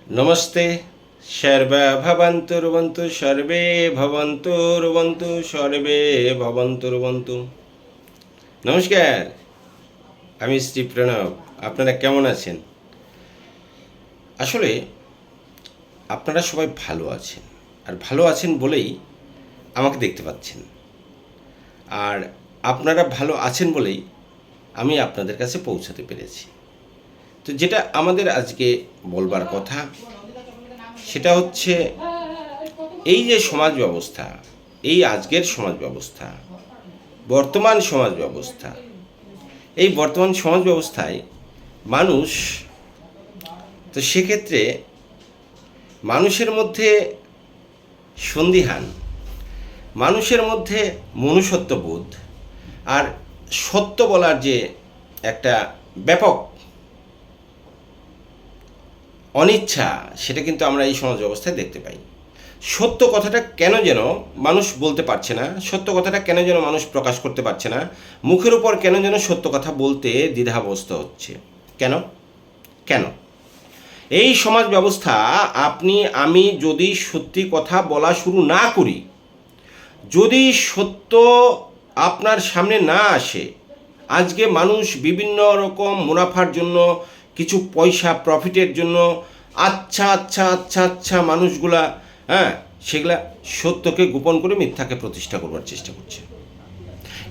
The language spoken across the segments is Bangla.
नमस्ते। सर्वे भवन्तुर्वन्तु सर्वे भवन्तुर्वन्तु सर्वे भवन्तुर्वन्तु। নমস্কার, আমি শ্রী প্রণব। আপনারা কেমন আছেন? আসলে আপনারা সবাই ভালো আছেন, আর ভালো আছেন বলেই আমাকে দেখতে পাচ্ছেন। আর আপনারা ভালো আছেন বলেই আমি আপনাদের কাছে পৌঁছাতে পেরেছি। তো যেটা আমাদের আজকে বলবার কথা সেটা হচ্ছে, এই যে সমাজ ব্যবস্থা, এই আজকের সমাজ ব্যবস্থা, বর্তমান সমাজ ব্যবস্থা, এই বর্তমান সমাজ ব্যবস্থায় মানুষ, তো সেক্ষেত্রে মানুষের মধ্যে সন্দিহান, মানুষের মধ্যে মনুষ্যত্ববোধ আর সত্য বলার যে একটা ব্যাপক অনিচ্ছা, সেটা কিন্তু আমরা এই সমাজ ব্যবস্থায় দেখতে পাই। সত্য কথাটা কেন যেন মানুষ বলতে পারছে না, সত্য কথাটা কেন যেন মানুষ প্রকাশ করতে পারছে না, মুখের উপর কেন যেন সত্য কথা বলতে দ্বিধাগ্রস্ত হচ্ছে। কেন কেন এই সমাজ ব্যবস্থা, আপনি আমি যদি সত্যি কথা বলা শুরু না করি, যদি সত্য আপনার সামনে না আসে, আজকে মানুষ বিভিন্ন রকম মুনাফার জন্য, কিছু পয়সা প্রফিটের জন্য আচ্ছা আচ্ছা আচ্ছা আচ্ছা মানুষগুলা, সেগুলা সত্যকে গোপন করে মিথ্যাকে প্রতিষ্ঠা করবার চেষ্টা করছে।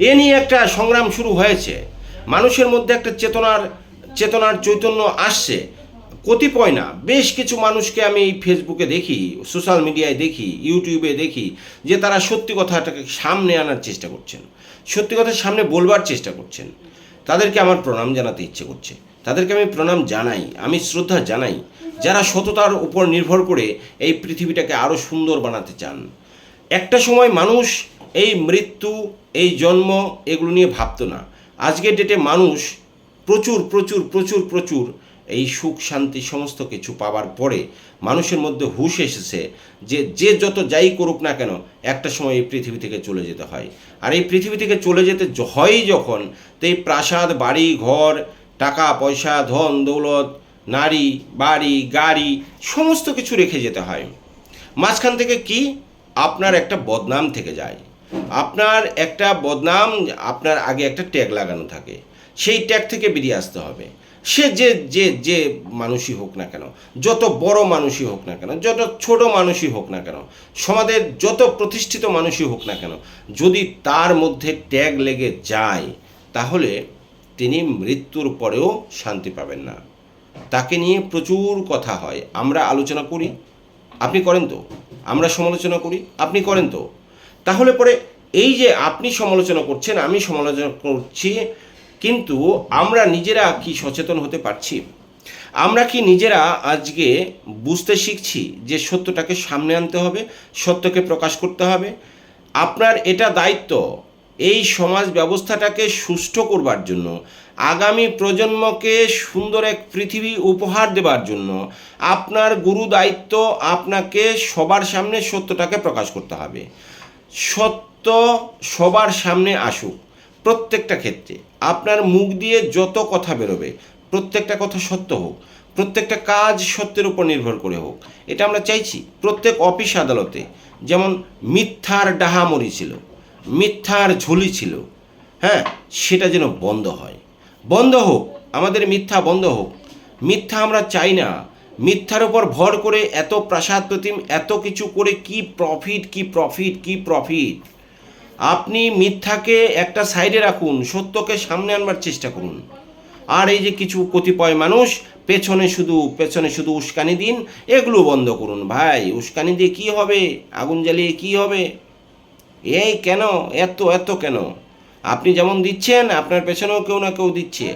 এ নিয়ে একটা সংগ্রাম শুরু হয়েছে, মানুষের মধ্যে একটা চেতনার চৈতন্য আসছে। কতিপয় না, বেশ কিছু মানুষকে আমি ফেসবুকে দেখি, সোশ্যাল মিডিয়ায় দেখি, ইউটিউবে দেখি যে তারা সত্যি কথাটাকে সামনে আনার চেষ্টা করছেন, সত্যি কথা সামনে বলবার চেষ্টা করছেন। তাদেরকে আমার প্রণাম জানাতে ইচ্ছে করছে, তাদেরকে আমি প্রণাম জানাই, আমি শ্রদ্ধা জানাই, যারা সততার উপর নির্ভর করে এই পৃথিবীটাকে আরও সুন্দর বানাতে চান। একটা সময় মানুষ এই মৃত্যু, এই জন্ম, এগুলো নিয়ে ভাবতো না। আজকের ডেটে মানুষ প্রচুর প্রচুর প্রচুর প্রচুর এই সুখ শান্তি সমস্ত কিছু পাওয়ার পরে মানুষের মধ্যে হুঁশ এসেছে যে যে যত যাই করুক না কেন, একটা সময় এই পৃথিবী থেকে চলে যেতে হয়। আর এই পৃথিবী থেকে চলে যেতে হয় যখন, তো এই প্রাসাদ, বাড়ি ঘর, টাকা পয়সা, ধন দৌলত, নারী, বাড়ি, গাড়ি, সমস্ত কিছু রেখে যেতে হয়। মাঝখান থেকে কি আপনার একটা বদনাম থেকে যায়, আপনার একটা বদনাম, আপনার আগে একটা ট্যাগ লাগানো থাকে, সেই ট্যাগ থেকে বেরিয়ে আসতে হবে। সে যে যে যে মানুষই হোক না কেন, যত বড় মানুষই হোক না কেন, যত ছোট মানুষই হোক না কেন, সমাজের যত প্রতিষ্ঠিত মানুষই হোক না কেন, যদি তার মধ্যে ট্যাগ লেগে যায়, তাহলে তিনি মৃত্যুর পরেও শান্তি পাবেন না। তাকে নিয়ে প্রচুর কথা হয়, আমরা আলোচনা করি, আপনি করেন তো, আমরা সমালোচনা করি, আপনি করেন তো। তাহলে পরে এই যে আপনি সমালোচনা করছেন, আমি সমালোচনা করছি, কিন্তু আমরা নিজেরা কি সচেতন হতে পারছি? আমরা কি নিজেরা আজকে বুঝতে শিখছি যে সত্যটাকে সামনে আনতে হবে, সত্যকে প্রকাশ করতে হবে? আপনার এটা দায়িত্ব, এই সমাজ ব্যবস্থাটাকে সুষ্ঠু করবার জন্য, আগামী প্রজন্মকে সুন্দর এক পৃথিবী উপহার দেবার জন্য আপনার গুরু দায়িত্ব, আপনাকে সবার সামনে সত্যটাকে প্রকাশ করতে হবে। সত্য সবার সামনে আসুক, প্রত্যেকটা ক্ষেত্রে আপনার মুখ দিয়ে যত কথা বেরোবে প্রত্যেকটা কথা সত্য হোক, প্রত্যেকটা কাজ সত্যের উপর নির্ভর করে হোক, এটা আমরা চাইছি। প্রত্যেক অফিস আদালতে যেমন মিথ্যার ডাহামরি ছিল, মিথ্যার ঝুলি ছিল, সেটা যেন বন্ধ হয়, বন্ধ হোক, আমাদের মিথ্যা বন্ধ হোক। মিথ্যা আমরা চাই না। মিথ্যার উপর ভর করে এত প্রাসাদ প্রতিম, এত কিছু করে কি প্রফিট, কি প্রফিট, কি প্রফিট? আপনি মিথ্যাকে একটা সাইডে রাখুন, সত্যকে সামনে আনবার চেষ্টা করুন। আর এই যে কিছু কতিপয় মানুষ পেছনে শুধু উস্কানি দিন, এগুলো বন্ধ করুন ভাই। উস্কানি দিয়ে কি হবে? আগুন জ্বালিয়ে কি হবে? এই কেন এত এত কেন? আপনি যেমন দিচ্ছেন, আপনার পেছনেও কেউ না কেউ দিচ্ছে।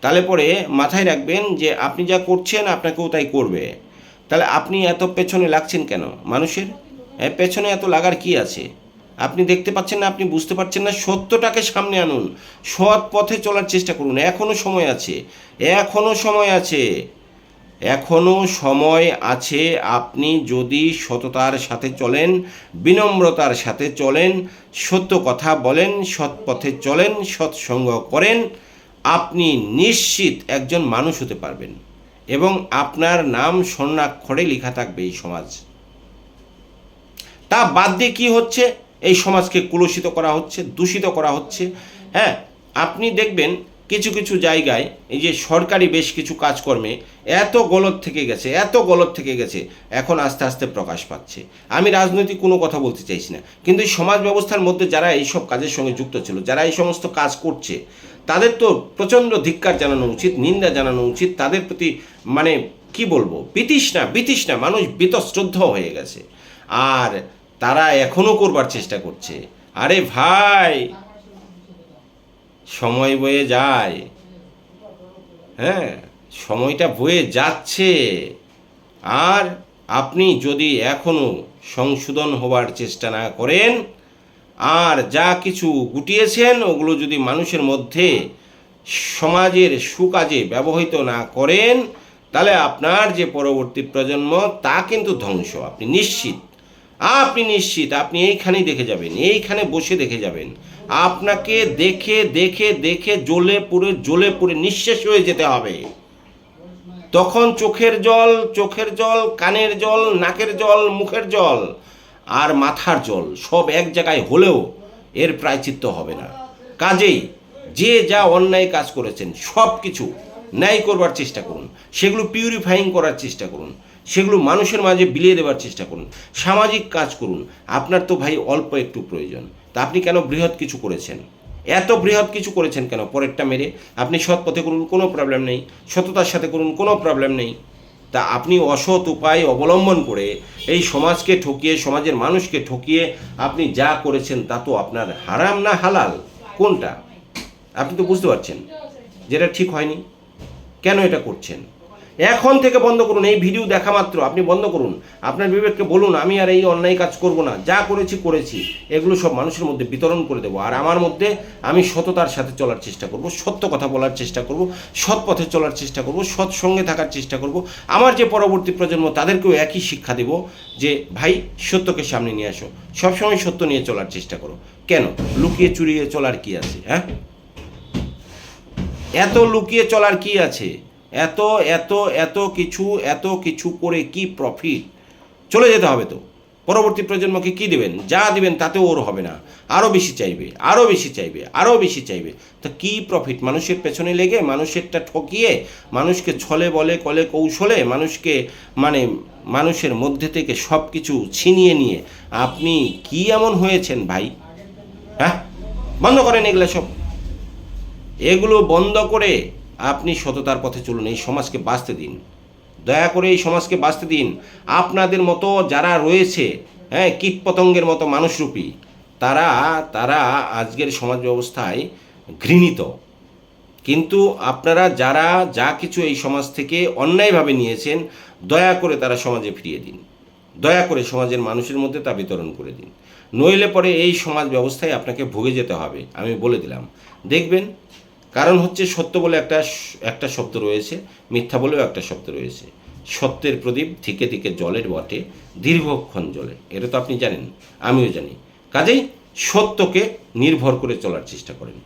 তাহলে পরে মাথায় রাখবেন যে আপনি যা করছেন আপনাকেও তাই করবে। তাহলে আপনি এত পেছনে লাগছেন কেন মানুষের? পেছনে এত লাগার কি আছে? আপনি দেখতে পাচ্ছেন না, আপনি বুঝতে পারছেন না? সত্যটাকে সামনে আনুন, সৎ পথে চলার চেষ্টা করুন। এখনও সময় আছে, এখনও সময় আছে, এখনও সময় আছে। আপনি যদি সততার সাথে চলেন, বিনম্রতার সাথে চলেন, সত্য কথা বলেন, সৎ পথে চলেন, সৎসঙ্গ করেন, আপনি নিশ্চিত একজন মানুষ হতে পারবেন। এবং আপনার নাম স্বর্ণাক্ষরে লেখা থাকবে এই সমাজ। তা বাদ দিয়ে কী হচ্ছে, এই সমাজকে কলুষিত করা হচ্ছে, দূষিত করা হচ্ছে। হ্যাঁ, আপনি দেখবেন কিছু কিছু জায়গায় এই যে সরকারি বেশ কিছু কাজকর্মে এত গলদ থেকে গেছে, এত গলদ থেকে গেছে, এখন আস্তে আস্তে প্রকাশ পাচ্ছে। আমি রাজনৈতিক কোনো কথা বলতে চাইছি না, কিন্তু এই সমাজ ব্যবস্থার মধ্যে যারা এইসব কাজের সঙ্গে যুক্ত ছিল, যারা এই সমস্ত কাজ করছে, তাদের তো প্রচণ্ড ধিক্কার জানানো উচিত, নিন্দা জানানো উচিত। তাদের প্রতি মানে কি বলবো, বিতৃষ্ণা, মানুষ বীতশ্রদ্ধ হয়ে গেছে। আর তারা এখনও করবার চেষ্টা করছে। আরে ভাই, সময় বয়ে যায়, হ্যাঁ, সময়টা বয়ে যাচ্ছে। আর আপনি যদি এখনও সংশোধন হবার চেষ্টা না করেন, আর যা কিছু গুটিয়েছেন ওগুলো যদি মানুষের মধ্যে সমাজের সুকাজে ব্যবহৃত না করেন, তাহলে আপনার যে পরবর্তী প্রজন্ম তা কিন্তু ধ্বংস। আপনি নিশ্চিত, আপনি এইখানেই দেখে যাবেন, এইখানে বসে দেখে যাবেন। আপনাকে দেখে দেখে দেখে জ্বলে পুড়ে নিঃশেষ হয়ে যেতে হবে। তখন চোখের জল, কানের জল, নাকের জল, মুখের জল আর মাথার জল সব এক জায়গায় হলেও এর প্রায়শ্চিত্ত হবে না। কাজেই যে যা অন্যায় কাজ করেছেন সব কিছু ন্যায় করবার চেষ্টা করুন, সেগুলো পিউরিফাইং করার চেষ্টা করুন, সেগুলো মানুষের মাঝে বিলিয়ে দেওয়ার চেষ্টা করুন, সামাজিক কাজ করুন। আপনার তো ভাই অল্প একটু প্রয়োজন, তা আপনি কেন বৃহৎ কিছু করেছেন? এত বৃহৎ কিছু করেছেন কেন পরেরটা মেরে? আপনি সৎ পথে করুন, কোনো প্রবলেম নেই, সততার সাথে করুন, কোনো প্রবলেম নেই। তা আপনি অসৎ উপায় অবলম্বন করে এই সমাজকে ঠকিয়ে, সমাজের মানুষকে ঠকিয়ে আপনি যা করেছেন তা তো আপনার হারাম না হালাল, কোনটা? আপনি তো বুঝতে পারছেন যেটা ঠিক হয়নি। কেন এটা করছেন? এখন থেকে বন্ধ করুন। এই ভিডিও দেখা মাত্র আপনি বন্ধ করুন। আপনার বিবেককে বলুন, আমি আর এই অন্যায় কাজ করব না, যা করেছি, এগুলো সব মানুষের মধ্যে বিতরণ করে দেবো। আর আমার মধ্যে আমি সততার সাথে চলার চেষ্টা করব, সত্য কথা বলার চেষ্টা করব, সৎ পথে চলার চেষ্টা করব, সৎ সঙ্গে থাকার চেষ্টা করব। আমার যে পরবর্তী প্রজন্ম তাদেরকেও একই শিক্ষা দেব যে ভাই, সত্যকে সামনে নিয়ে আসো, সবসময় সত্য নিয়ে চলার চেষ্টা করো। কেন লুকিয়ে চুরিয়ে চলার কি আছে? হ্যাঁ, এত লুকিয়ে চলার কি আছে? এত এত এত কিছু করে কি প্রফিট? চলে যেতে হবে তো। পরবর্তী প্রজন্মকে কি দেবেন? যা দিবেন তাতেও ওর হবে না, আরও বেশি চাইবে। তো কি প্রফিট? মানুষের পেছনে লেগে, মানুষেরটা ঠকিয়ে, মানুষকে ছলে বলে কলে কৌশলে, মানুষকে মানুষের মধ্যে থেকে সব কিছু ছিনিয়ে নিয়ে আপনি কি এমন হয়েছেন ভাই? হ্যাঁ, বন্ধ করেন এগুলো বন্ধ করে আপনি সততার পথে চলুন, এই সমাজকে বাঁচতে দিন, দয়া করে এই সমাজকে বাঁচতে দিন। আপনাদের মতো যারা রয়েছে, হ্যাঁ, কীটপতঙ্গের মতো মানুষরূপী, তারা আজকের সমাজ ব্যবস্থায় ঘৃণিত। কিন্তু আপনারা যারা যা কিছু এই সমাজ থেকে অন্যায়ভাবে নিয়েছেন, দয়া করে তারা সমাজে ফিরিয়ে দিন, দয়া করে সমাজের মানুষের মধ্যে তা বিতরণ করে দিন। নইলে পরে এই সমাজ ব্যবস্থায় আপনাকে ভুগে যেতে হবে, আমি বলে দিলাম। দেখবেন, কারণ হচ্ছে সত্য বলে একটা শব্দ রয়েছে, মিথ্যা বলেও একটা শব্দ রয়েছে। সত্যের প্রদীপ ধিকে ধিকে জলের বটে, দীর্ঘক্ষণ জ্বলে, এটা তো আপনি জানেন, আমিও জানি। কাজেই সত্যকে নির্ভর করে চলার চেষ্টা করেন।